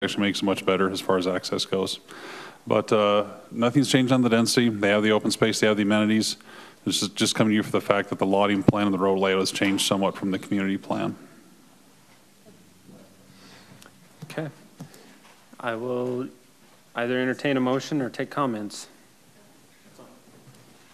actually makes it much better as far as access goes. But nothing's changed on the density. They have the open space, they have the amenities. This is just coming to you for the fact that the lotting plan and the road layout has changed somewhat from the community plan. Okay. I will either entertain a motion or take comments.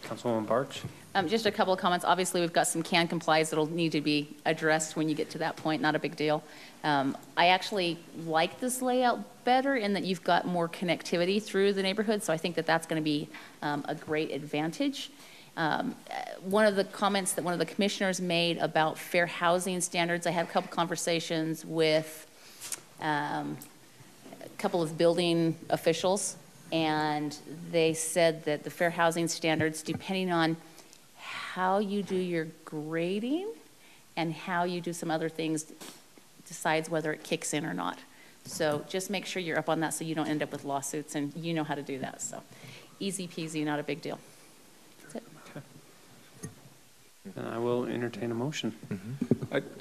Councilwoman Barch. Just a couple of comments. Obviously, we've got some can complies that'll need to be addressed when you get to that point. Not a big deal. I actually like this layout better in that you've got more connectivity through the neighborhood. So I think that that's going to be a great advantage. One of the comments that one of the commissioners made about fair housing standards, I had a couple conversations with a couple of building officials, and they said that the fair housing standards, depending on how you do your grading and how you do some other things, decides whether it kicks in or not. So just make sure you're up on that so you don't end up with lawsuits, and you know how to do that. So easy peasy, not a big deal. That's it. Okay. And I will entertain a motion.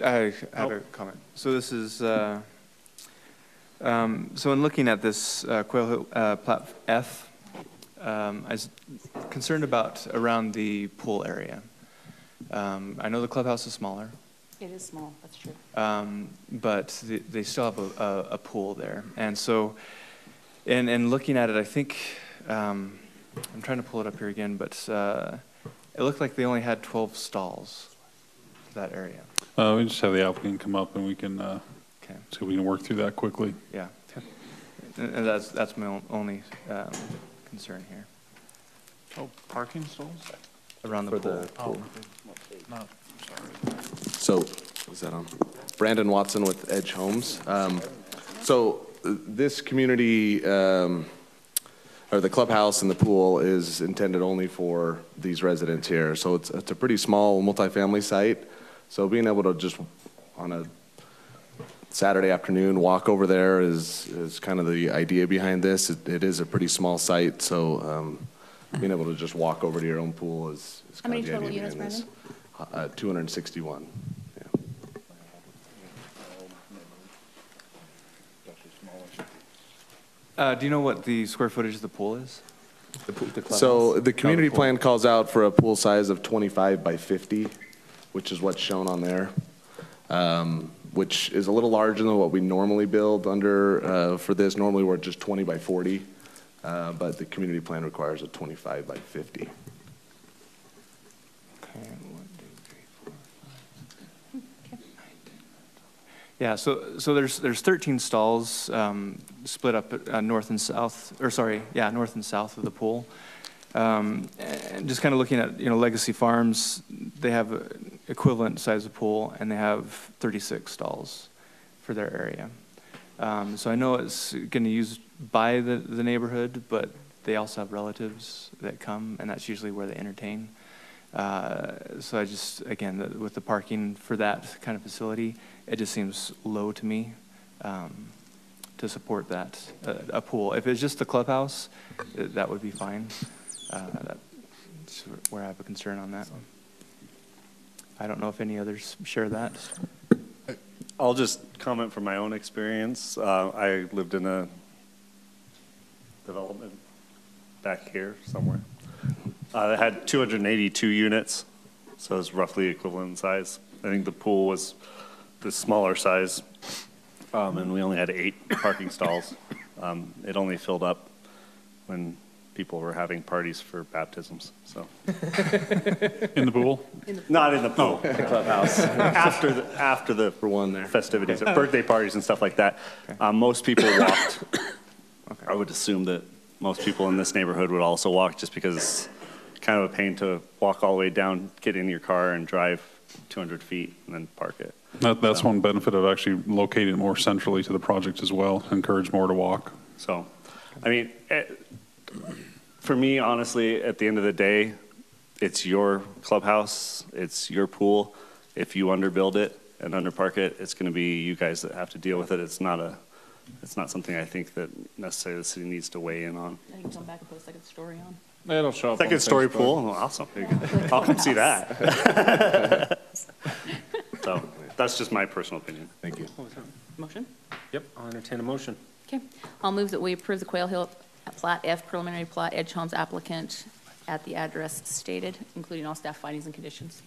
I have a comment. So this is, so in looking at this Quail Hill Plat F, I was concerned about around the pool area. I know the clubhouse is smaller. It is small, that's true. But they still have a pool there. And so, in looking at it, I think, I'm trying to pull it up here again, but it looked like they only had 12 stalls for that area. We just have the applicant come up and we can Okay. see if we can work through that quickly. Yeah. And that's my only concern here. Oh, parking stalls? Around the pool. Oh, no, sorry. So, is that on? Brandon Watson with Edge Homes. So this community, or the clubhouse and the pool is intended only for these residents here. So it's a pretty small multifamily site. So being able to just on a Saturday afternoon walk over there is kind of the idea behind this. It is a pretty small site, so being able to just walk over to your own pool is How kind many of the total idea units, behind this. 261. Do you know what the square footage of the pool is? So the community plan calls out for a pool size of 25 by 50, which is what's shown on there, which is a little larger than what we normally build under for this. Normally we're just 20 by 40, but the community plan requires a 25 by 50. Okay. Yeah, so there's 13 stalls split up north and south, or sorry, yeah, north and south of the pool. And just kind of looking at, Legacy Farms, they have an equivalent size of pool, and they have 36 stalls for their area. So I know it's going to be used by the neighborhood, but they also have relatives that come, and that's usually where they entertain. So I just, again, with the parking for that kind of facility, it just seems low to me to support that, a pool. If it's just the clubhouse, that would be fine. That's where I have a concern on that. I don't know if any others share that. I'll just comment from my own experience. I lived in a development back here somewhere. It had 282 units, so it's roughly equivalent size. I think the pool was the smaller size, and we only had 8 parking stalls. It only filled up when people were having parties for baptisms. So In the pool? not in the pool, the clubhouse. after the For one there. festivities, birthday parties and stuff like that. Most people walked. Okay. I would assume that most people in this neighborhood would also walk, just because it's kind of a pain to walk all the way down, get in your car and drive 200 feet and then park it. That's one benefit of actually locating it more centrally to the project as well. Encourage more to walk. So, I mean, for me, honestly, at the end of the day, it's your clubhouse, it's your pool. If you underbuild it and underpark it, it's going to be you guys that have to deal with it. It's not something I think that necessarily the city needs to weigh in on. I can come back and put a second story on. It'll show up. Second story pool, oh, awesome. I'll come see that. So that's just my personal opinion. Thank you. Motion? Yep, I'll entertain a motion. Okay, I'll move that we approve the Quail Hill Plat F preliminary plat Edge Homes applicant at the address stated, including all staff findings and conditions.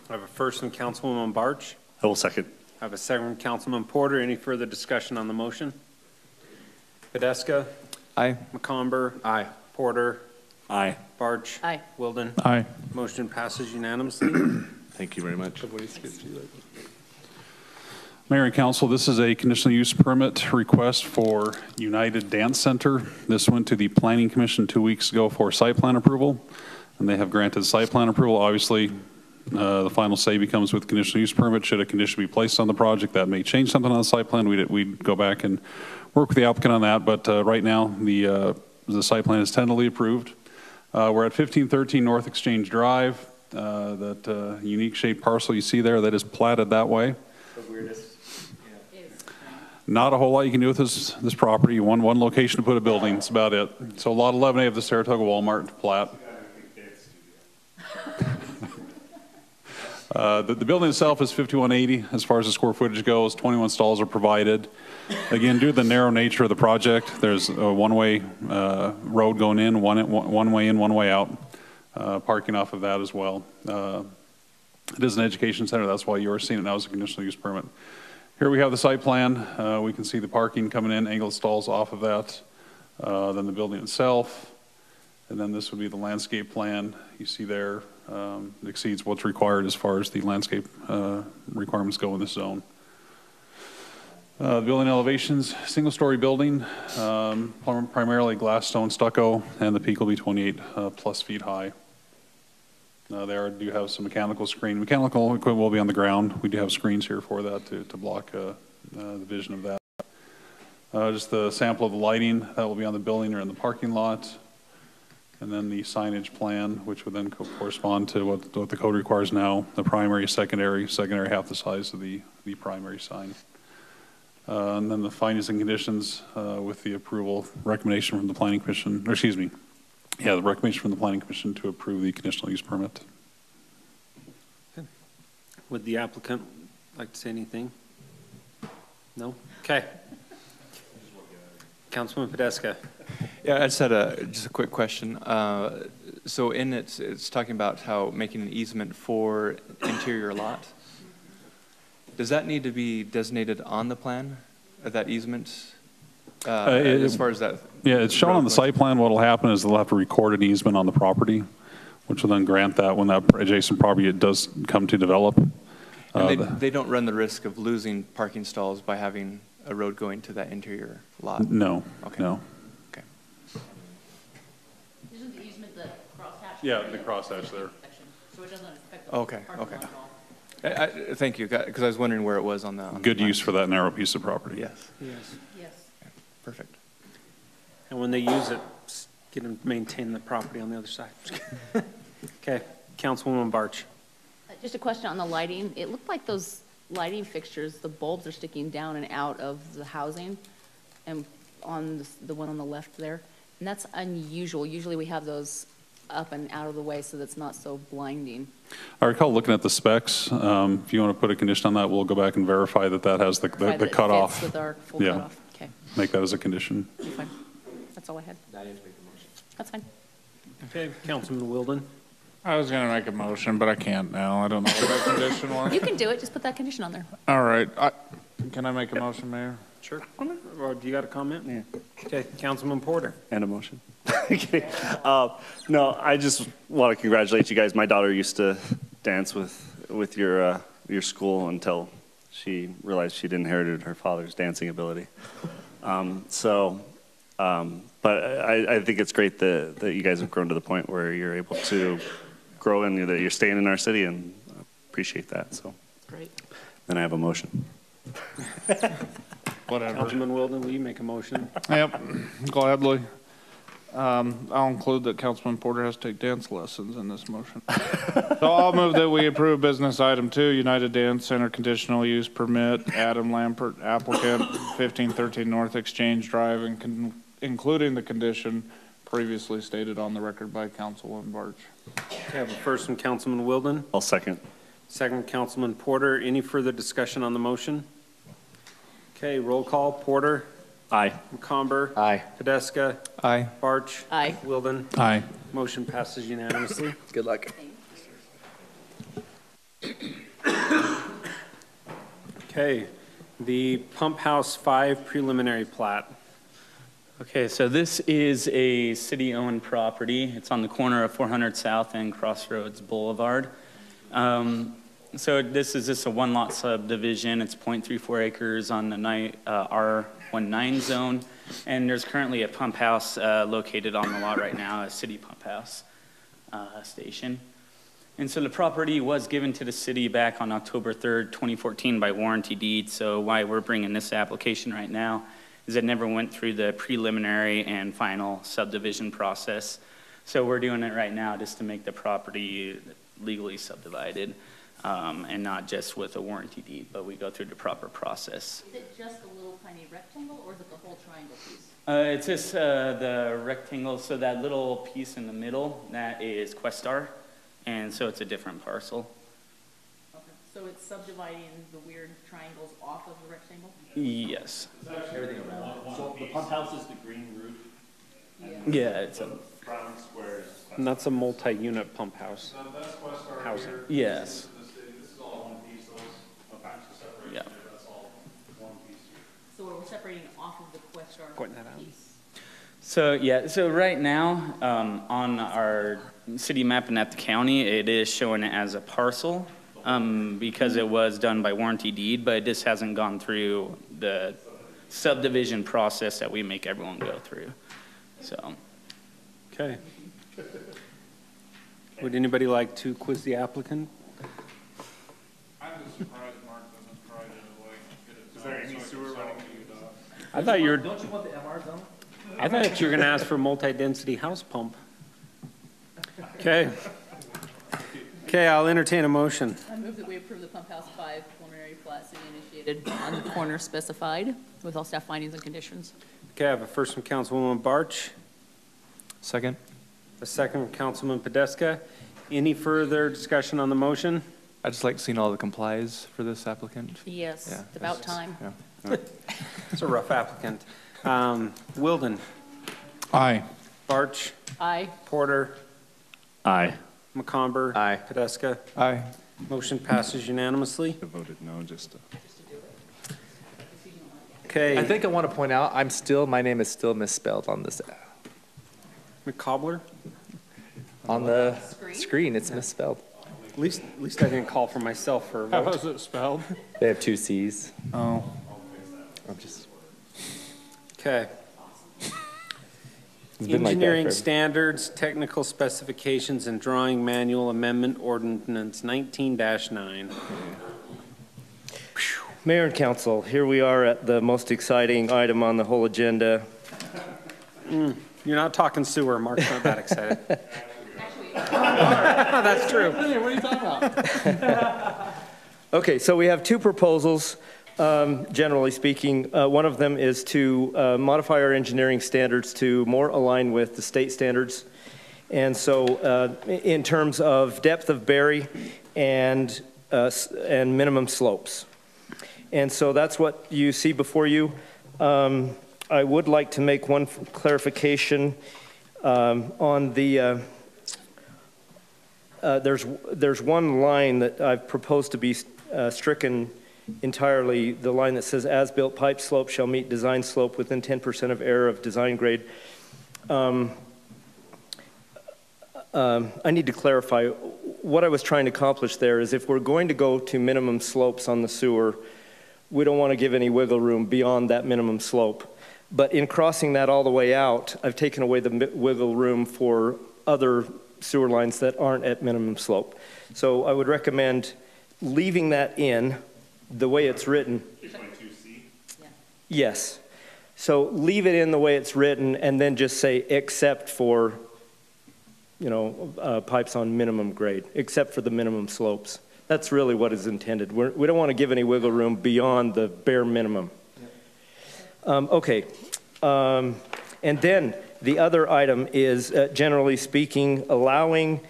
I have a first from Councilwoman Barch. I will second. I have a second from Councilman Porter. Any further discussion on the motion? Podeska? Aye. McComber? Aye. Porter? Aye. Barch? Aye. Wilden? Aye. Motion passes unanimously. Thank you very much. Mayor and council, this is a conditional use permit request for United Dance Center. This went to the Planning Commission 2 weeks ago for site plan approval, and they have granted site plan approval. Obviously, the final say becomes with conditional use permit. Should a condition be placed on the project, that may change something on the site plan. We'd go back and work with the applicant on that, but right now, the site plan is tentatively approved. We're at 1513 North Exchange Drive. That unique shaped parcel you see there, that is platted that way. Not a whole lot you can do with this property. One location to put a building, that's about it. So lot 11A of the Saratoga Walmart plat. The building itself is 5180 as far as the square footage goes. 21 stalls are provided. Again, due to the narrow nature of the project, there's a one-way road going in, one way in, one way out. Parking off of that as well. It is an education center. That's why you're seeing it now as a conditional use permit. Here we have the site plan. We can see the parking coming in, angled stalls off of that. Then the building itself. And then this would be the landscape plan. You see there exceeds what's required as far as the landscape requirements go in this zone. The building elevations, single-story building, primarily glass, stone, stucco, and the peak will be 28 plus feet high. There do have some mechanical screen. Mechanical equipment will be on the ground. We do have screens here for that to block the vision of that. Just the sample of the lighting that will be on the building or in the parking lot. And then the signage plan, which would then correspond to what the code requires now, the primary, secondary half the size of the primary sign. And then the findings and conditions with the approval recommendation from the Planning Commission, or excuse me, the recommendation from the Planning Commission to approve the conditional use permit. Would the applicant like to say anything? No? Okay. Councilman Podeska. Yeah, I just had just a quick question. So in it's talking about how making an easement for interior lot. Does that need to be designated on the plan, that easement? As far as that? Yeah, it's shown on the site plan. What'll happen is they'll have to record an easement on the property, which will then grant that when that adjacent property does come to develop. And they don't run the risk of losing parking stalls by having a road going to that interior lot? No, okay. no. Okay. Isn't the easement the crosshatch? Yeah, the crosshatch there. So it doesn't affect the Okay, parking okay. lot at all. Thank you, because I was wondering where it was on the Good plan. use for that narrow piece of property. Yes, Yes. Yes. perfect. And when they use it, get them to maintain the property on the other side. Okay, Councilwoman Barch. Just a question on the lighting. It looked like those lighting fixtures, the bulbs are sticking down and out of the housing and on the one on the left there. And that's unusual. Usually we have those up and out of the way so that's not so blinding. I recall looking at the specs. If you want to put a condition on that, we'll go back and verify that that has the Right, that it cutoff. fits with our full Yeah. cutoff. Okay, Make that as a condition. fine. That's all I had. That's fine. Okay, Councilman Wilden. I was gonna make a motion, but I can't now. I don't know what that condition was. You can do it. Just put that condition on there. All right, can I make a motion, Mayor? Sure. Or do you got a comment? Yeah. Okay, Councilman Porter. And a motion. Okay. No, I just want to congratulate you guys. My daughter used to dance with your school until she realized she'd inherited her father's dancing ability. But I think it's great that you guys have grown to the point where you're able to grow and that you're staying in our city, and I appreciate that. So Great. then I have a motion. Whatever. Councilman Wilden, will you make a motion? Yep, gladly. I'll include that Councilman Porter has to take dance lessons in this motion. So I'll move that we approve business item 2, United Dance Center conditional use permit, Adam Lampert, applicant, 1513 North Exchange Drive, and including the condition previously stated on the record by Councilwoman Barch. Okay, I have a first from Councilman Wilden, I'll second. second Councilman Porter. Any further discussion on the motion? Okay, roll call. Porter. Aye. McComber. Aye. Podeska. Aye. Barch. Aye. Wilden. Aye. Motion passes unanimously. Good luck. Okay, the Pump House 5 preliminary plat. Okay, so this is a city-owned property. It's on the corner of 400 South and Crossroads Boulevard. So this is just a one-lot subdivision. It's 0.34 acres on the R19 zone, and there's currently a pump house located on the lot right now, a city pump house station. And so the property was given to the city back on October 3rd, 2014 by warranty deed. So why we're bringing this application right now is it never went through the preliminary and final subdivision process. So we're doing it right now just to make the property legally subdivided and not just with a warranty deed, but we go through the proper process. Is it just the little tiny rectangle, or is it the whole triangle piece? It's just the rectangle, so that little piece in the middle, that is Questar, and so it's a different parcel. Okay. So it's subdividing the weird triangles off of the rectangle? Yes. Everything around it. So the pump house is the green roof. Yeah, it's a, Brown square is And that's a multi-unit pump house. Housing. yes, This is all one piece, those. yeah. That's all one piece. So we're separating off of the Questar Pointing that out. piece. So, yeah, so right now, on our city map and at the county, it is showing it as a parcel because it was done by warranty deed, but it just hasn't gone through the subdivision process that we make everyone go through, so. Okay. Would anybody like to quiz the applicant? I'm just surprised Mark doesn't try to like get it. Is there any sewer running? I thought you were, Don't you want the MR zone? I thought you were gonna ask for multi-density house pump. Okay. Okay, I'll entertain a motion. I move that we approve the Pump House 5 preliminary plat city initiated on the corner specified with all staff findings and conditions. Okay, I have a first from Councilwoman Barch, Second? a second from Councilman Podeska. Any further discussion on the motion? I'd just like seeing all the complies for this applicant. Yes, Yeah, it's about it's just- time. yeah. It's a rough applicant. Wilden, Aye. Barch, Aye. Porter, Aye. McComber. Aye. Podeska. Aye. Motion passes unanimously. I voted no, just to. Okay. I think I want to point out, my name is still misspelled on this, McCobbler? on the Screen? screen, it's misspelled. At least I didn't call for myself for a How vote. is it spelled? They have two C's. Oh. I'm just, Okay. it's been like that Engineering for- standards, technical specifications, and drawing manual amendment ordinance 19-9. Mayor and council, here we are at the most exciting item on the whole agenda. You're not talking sewer, Mark's not that excited. That's true. Okay, so we have two proposals, generally speaking. One of them is to modify our engineering standards to more align with the state standards. And so in terms of depth of bury and minimum slopes. And so that's what you see before you. I would like to make one clarification on the, there's one line that I've proposed to be stricken entirely, the line that says as-built pipe slope shall meet design slope within 10% of error of design grade. I need to clarify, what I was trying to accomplish there is if we're going to go to minimum slopes on the sewer, we don't want to give any wiggle room beyond that minimum slope. But in crossing that all the way out, I've taken away the wiggle room for other sewer lines that aren't at minimum slope. So I would recommend leaving that in the way it's written. Yes. So leave it in the way it's written and then just say except for, you know, pipes on minimum grade, except for the minimum slopes. That's really what is intended. We don't want to give any wiggle room beyond the bare minimum. Okay. And then the other item is, generally speaking, allowing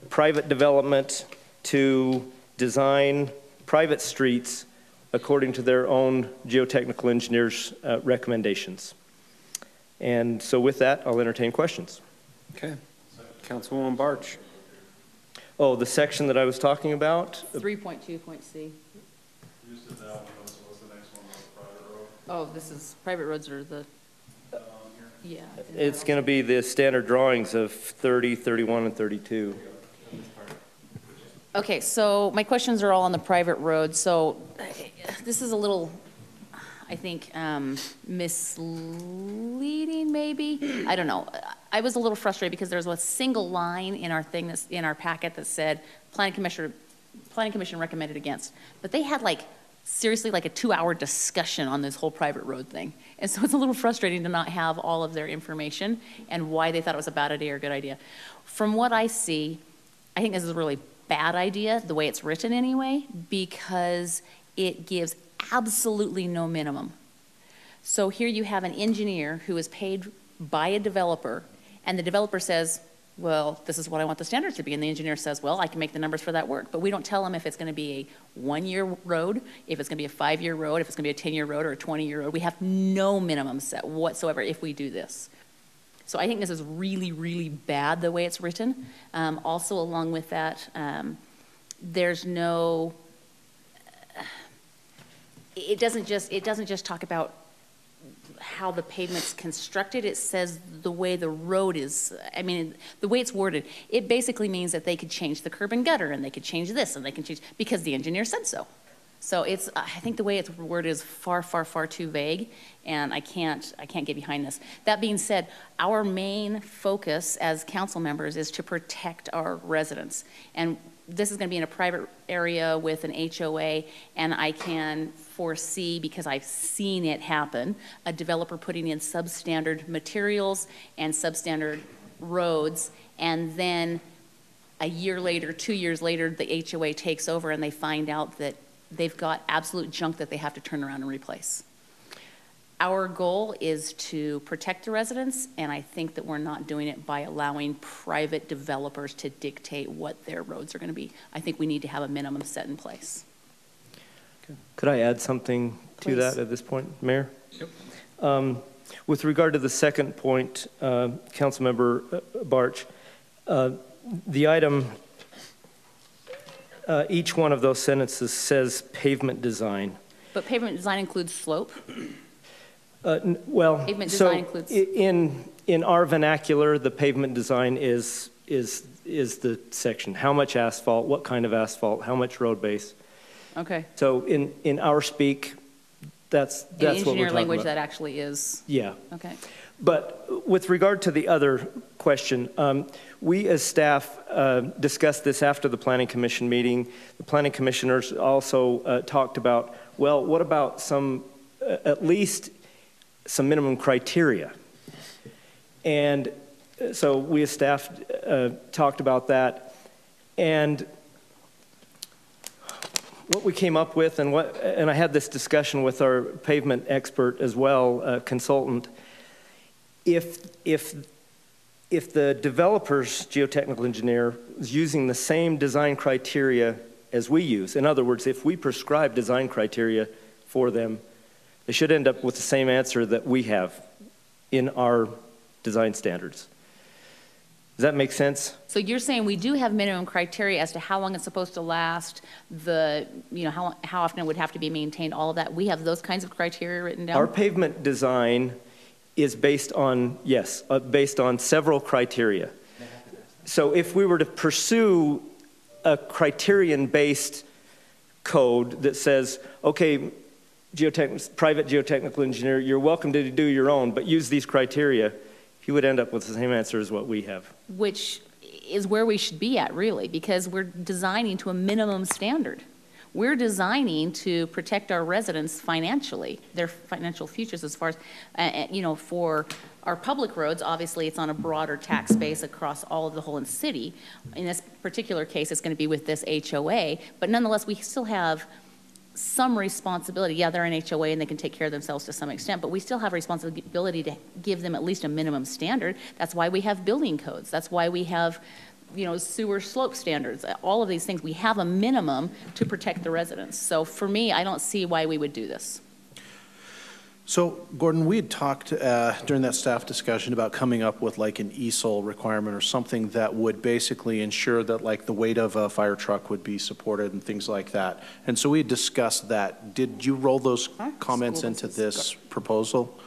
private development to design private streets according to their own geotechnical engineers' recommendations. And so with that, I'll entertain questions. Okay. Councilwoman Barch. Oh, the section that I was talking about? 3.2.c. Oh, this is, private roads are the, yeah. It's going to be the standard drawings of 30, 31, and 32. Okay, so my questions are all on the private road. So this is a little, I think, misleading maybe. I don't know. I was a little frustrated because there was a single line in our thing, that's in our packet, that said Planning Commission recommended against. But they had like, seriously, like a 2-hour discussion on this whole private road thing. And so it's a little frustrating to not have all of their information and why they thought it was a bad idea or a good idea. From what I see, I think this is a really bad idea, the way it's written anyway, because it gives absolutely no minimum. So here you have an engineer who is paid by a developer, and the developer says, well, this is what I want the standards to be. And the engineer says, well, I can make the numbers for that work. But we don't tell them if it's going to be a 1-year road, if it's going to be a 5-year road, if it's going to be a 10-year road or a 20-year road. We have no minimum set whatsoever if we do this. So I think this is really, really bad the way it's written. Also, along with that, there's no, it doesn't just talk about how the pavement's constructed. It says the way the road is, I mean, the way it's worded, it basically means that they could change the curb and gutter, and they could change this, and they can change, because the engineer said so. So it's, I think the way it's worded is far, far, far too vague, and I can't get behind this. That being said, our main focus as council members is to protect our residents. And this is going to be in a private area with an HOA, and I can foresee, because I've seen it happen, a developer putting in substandard materials and substandard roads, and then a year later, 2 years later, the HOA takes over and they find out that they've got absolute junk that they have to turn around and replace. Our goal is to protect the residents, and I think that we're not doing it by allowing private developers to dictate what their roads are going to be. I think we need to have a minimum set in place. Could I add something to that at this point, Mayor? Yep. With regard to the second point, Councilmember Barch, the item, each one of those sentences says pavement design. But pavement design includes slope? Well, pavement so design includes... in our vernacular, the pavement design is the section. How much asphalt, what kind of asphalt, how much road base. Okay. So in our speak, that's what we're talking about. In engineer language, that actually is. Yeah. Okay. But with regard to the other question, we as staff discussed this after the Planning Commission meeting. The Planning Commissioners also talked about, well, what about some, at least some minimum criteria? And so we as staff talked about that. And what we came up with, and I had this discussion with our pavement expert as well, consultant, if the developer's geotechnical engineer is using the same design criteria as we use, in other words, if we prescribe design criteria for them, they should end up with the same answer that we have in our design standards. Does that make sense? So you're saying we do have minimum criteria as to how long it's supposed to last, how often it would have to be maintained, all of that. We have those kinds of criteria written down? Our pavement design is based on, yes, based on several criteria. So if we were to pursue a criterion-based code that says, okay, private geotechnical engineer, you're welcome to do your own, but use these criteria, he would end up with the same answer as what we have. Which is where we should be at, really, because we're designing to a minimum standard. We're designing to protect our residents financially, their financial futures as far as, for our public roads, obviously it's on a broader tax base across all of the whole city. In this particular case, it's going to be with this HOA, but nonetheless, we still have some responsibility. Yeah, they're an HOA and they can take care of themselves to some extent, but we still have a responsibility to give them at least a minimum standard. That's why we have building codes. That's why we have sewer slope standards, all of these things. We have a minimum to protect the residents. So for me, I don't see why we would do this. So, Gordon, we had talked during that staff discussion about coming up with like an ESOL requirement or something that would basically ensure that like the weight of a fire truck would be supported and things like that. And so we had discussed that. Did you roll those comments into this proposal?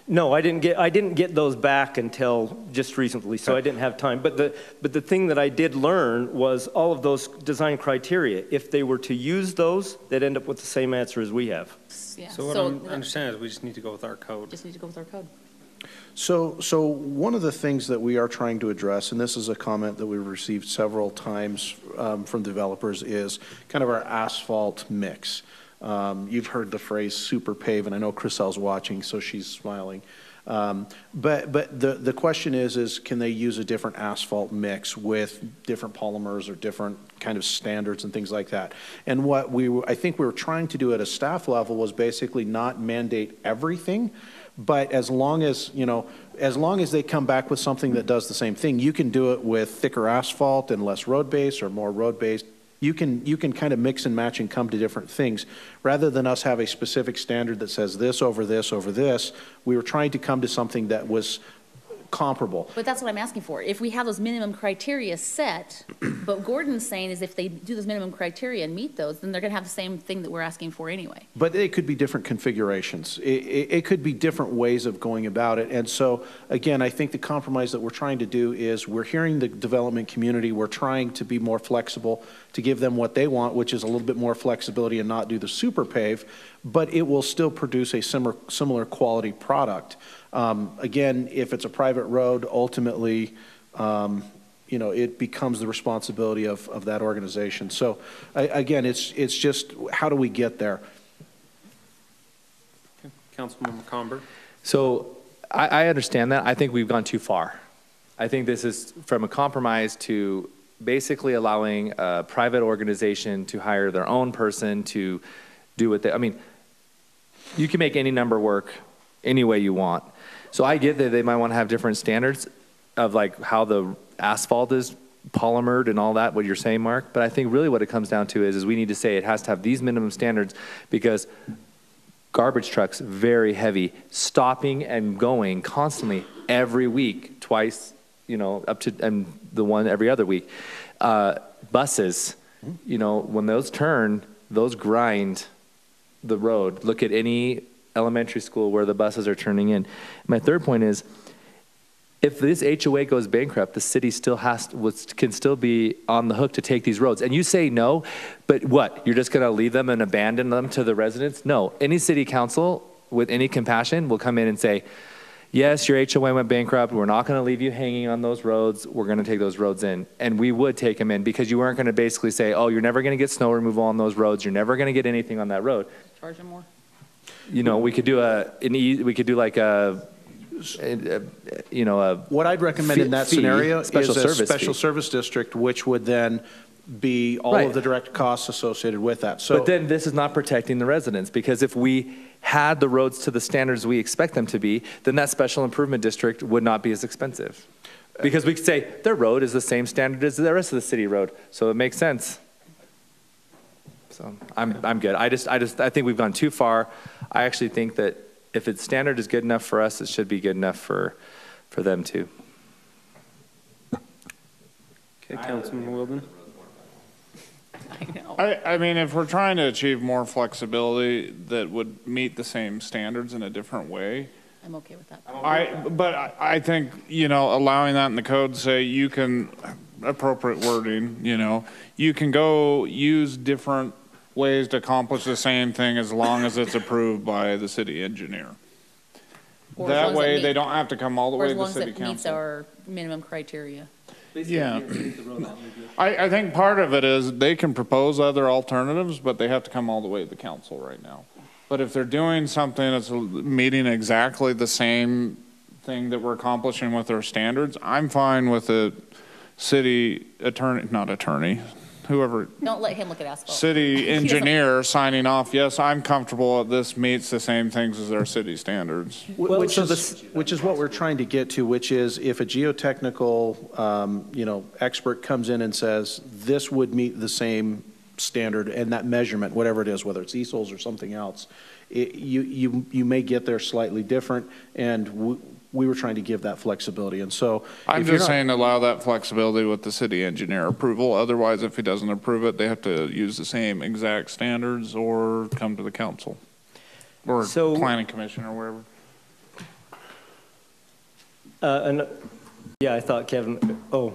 No, I didn't get those back until just recently, so I didn't have time. But the thing that I did learn was all of those design criteria. If they were to use those, they'd end up with the same answer as we have. Yeah. So what I understand is we just need to go with our code. Just need to go with our code. So one of the things that we are trying to address, and this is a comment that we've received several times from developers, is kind of our asphalt mix. You've heard the phrase super pave, and I know Chriselle's watching, so she's smiling. But the question is can they use a different asphalt mix with different polymers or different kind of standards and things like that? And what I think we were trying to do at a staff level was basically not mandate everything, but as long as they come back with something that does the same thing, you can do it with thicker asphalt and less road base or more road base. You can kind of mix and match and come to different things. Rather than us have a specific standard that says this over this over this, we were trying to come to something that was comparable. But that's what I'm asking for. If we have those minimum criteria set, but Gordon's saying is if they do those minimum criteria and meet those, then they're going to have the same thing that we're asking for anyway. But it could be different configurations. It could be different ways of going about it. And so, again, I think the compromise that we're trying to do is we're hearing the development community. We're trying to be more flexible to give them what they want, which is a little bit more flexibility and not do the super pave, but it will still produce a similar quality product. Again, if it's a private road, ultimately, it becomes the responsibility of that organization. So, again, it's just how do we get there? Okay. Councilmember Comber. So I understand that. I think we've gone too far. I think this is from a compromise to basically allowing a private organization to hire their own person to do what I mean, you can make any number work any way you want. So I get that they might want to have different standards of like how the asphalt is polymered and all that, what you're saying, Mark. But I think really what it comes down to is we need to say it has to have these minimum standards because garbage trucks, very heavy, stopping and going constantly every week, twice, up to and the one every other week. Buses, when those turn, those grind the road. Look at any elementary school where the buses are turning in. My third point is, if this HOA goes bankrupt, the city still can still be on the hook to take these roads. And you say no, but what? You're just going to leave them and abandon them to the residents? No. Any city council with any compassion will come in and say, yes, your HOA went bankrupt. We're not going to leave you hanging on those roads. We're going to take those roads in. And we would take them in because you weren't going to basically say, oh, you're never going to get snow removal on those roads. You're never going to get anything on that road. Charge them more. We could do like a what I'd recommend in that scenario is a special fee. service district, which would then be all Right. of the direct costs associated with that. So, But then this is not protecting the residents, because if we had the roads to the standards we expect them to be, then that special improvement district would not be as expensive. Because we could say their road is the same standard as the rest of the city road, so it makes sense. So I'm good. I think we've gone too far. I actually think that if its standard is good enough for us, it should be good enough for them too. Okay, Councilman Wilden. I know. I mean, if we're trying to achieve more flexibility that would meet the same standards in a different way, I'm okay with that. I think, allowing that in the code, say you can, appropriate wording, you can go use different ways to accomplish the same thing as long as it's approved by the city engineer. Or as long That as way, it they don't have to come all the Or way as to long the as city it meets council. our minimum criteria. Yeah. I think part of it is they can propose other alternatives, but they have to come all the way to the council right now. But if they're doing something that's meeting exactly the same thing that we're accomplishing with our standards, I'm fine with the city attorney, not attorney, whoever, Don't let him look at asphalt. city engineer signing off, yes, I'm comfortable that this meets the same things as our city standards. Which is what we're trying to get to, which is if a geotechnical, expert comes in and says, this would meet the same standard and that measurement, whatever it is, whether it's easels or something else, you may get there slightly different, and we were trying to give that flexibility. And so I'm if you're just not- saying allow that flexibility with the city engineer approval. Otherwise, if he doesn't approve it, they have to use the same exact standards or come to the council or So- planning commission or wherever. Yeah, I thought Kevin, are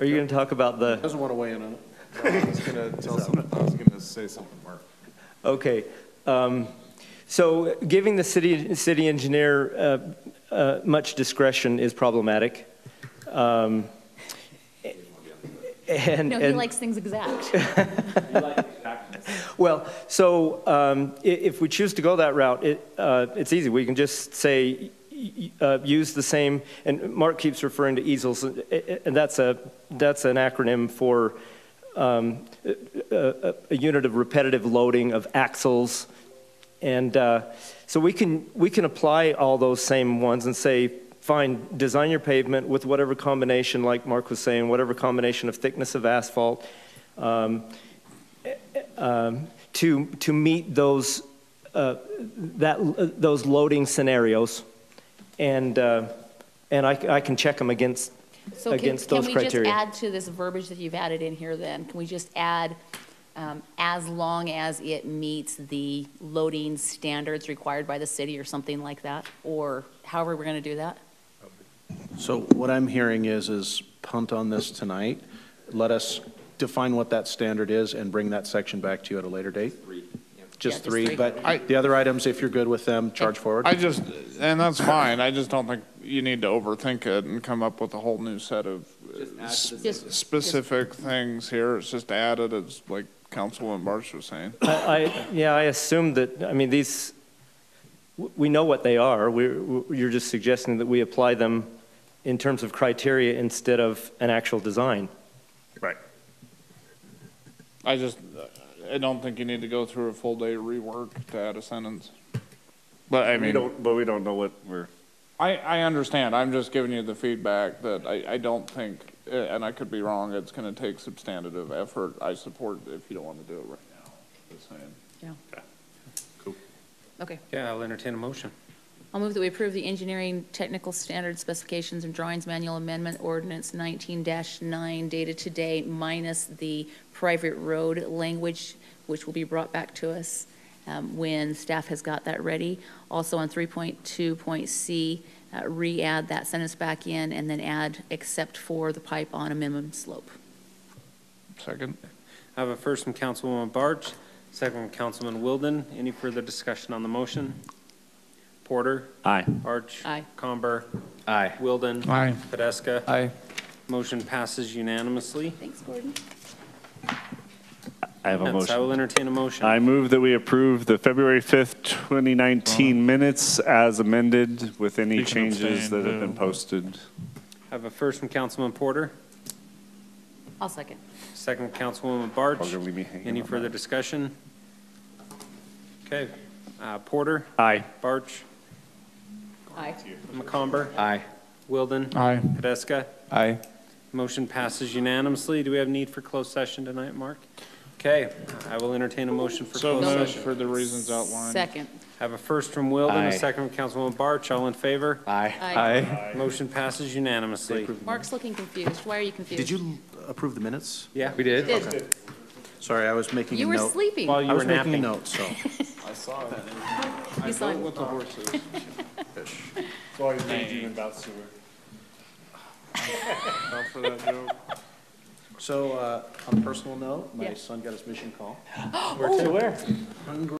you going to talk about the? Doesn't want to weigh in on it. I was gonna say something, Mark. Okay. So giving the city engineer much discretion is problematic. No, he likes things exact. Well, so if we choose to go that route, it's easy. We can just say, use the same, and Mark keeps referring to easels, and that's an acronym for a unit of repetitive loading of axles. And so we can apply all those same ones and say, fine, design your pavement with whatever combination, like Mark was saying, whatever combination of thickness of asphalt to meet those those loading scenarios, and I can check them against So those can we just criteria. add to this verbiage that you've added in here then? Can we just add, as long as it meets the loading standards required by the city or something like that? Or however we're going to do that? So what I'm hearing is punt on this tonight. Let us define what that standard is and bring that section back to you at a later date. Just three, but the other items, if you're good with them, charge forward. And that's fine. I just don't think you need to overthink it and come up with a whole new set of specific things here. It's just added, as like Councilwoman Barch was saying. I assume that, I mean, these, we know what they are. You're just suggesting that we apply them in terms of criteria instead of an actual design. Right. I don't think you need to go through a full day rework to add a sentence. But I mean, we don't know what we're. I understand. I'm just giving you the feedback that I don't think, and I could be wrong, it's going to take substantive effort. I support if you don't want to do it right now. Just saying. Yeah. Okay. Cool. Okay. Yeah, I'll entertain a motion. I'll move that we approve the engineering technical standards specifications and drawings manual amendment ordinance 19-9 dated today minus the private road language, which will be brought back to us when staff has got that ready. Also on 3.2.c, re-add that sentence back in and then add except for the pipe on a minimum slope. Second. I have a first from Councilwoman Barch, second from Councilman Wilden. Any further discussion on the motion? Porter? Aye. Barch? Aye. Comber? Aye. Wilden? Aye. Podeska? Aye. Motion passes unanimously. Thanks, Gordon. I have a Yes, I motion. will entertain a motion. I move that we approve the February 5th, 2019 minutes as amended with any You can changes abstain, that have been boo. posted. I have a first from Councilman Porter, I'll second. second from Councilwoman Barch. Probably gonna leave me hanging Any on further that. discussion? Okay. Porter? Aye. Barch? Aye. McComber? Aye. Wilden? Aye. Podeska? Aye. Motion passes unanimously. Do we have need for closed session tonight, Mark? Okay, I will entertain a motion for So closed moved session. for the reasons outlined. Second. I have a first from Wilden, Aye. a second from Councilwoman Barch. All in favor? Aye. Aye. Motion passes unanimously. Mark's looking confused. Why are you confused? Did you approve the minutes? Yeah. We did? Did. Sorry, I was making a You note. were sleeping. While you I were was making a napping. note, so. I saw that. You saw it. With the horses. That's why he's raging about sewer. Not for that joke. So, on a personal note, my Yeah. son got his mission call. Where? Hungry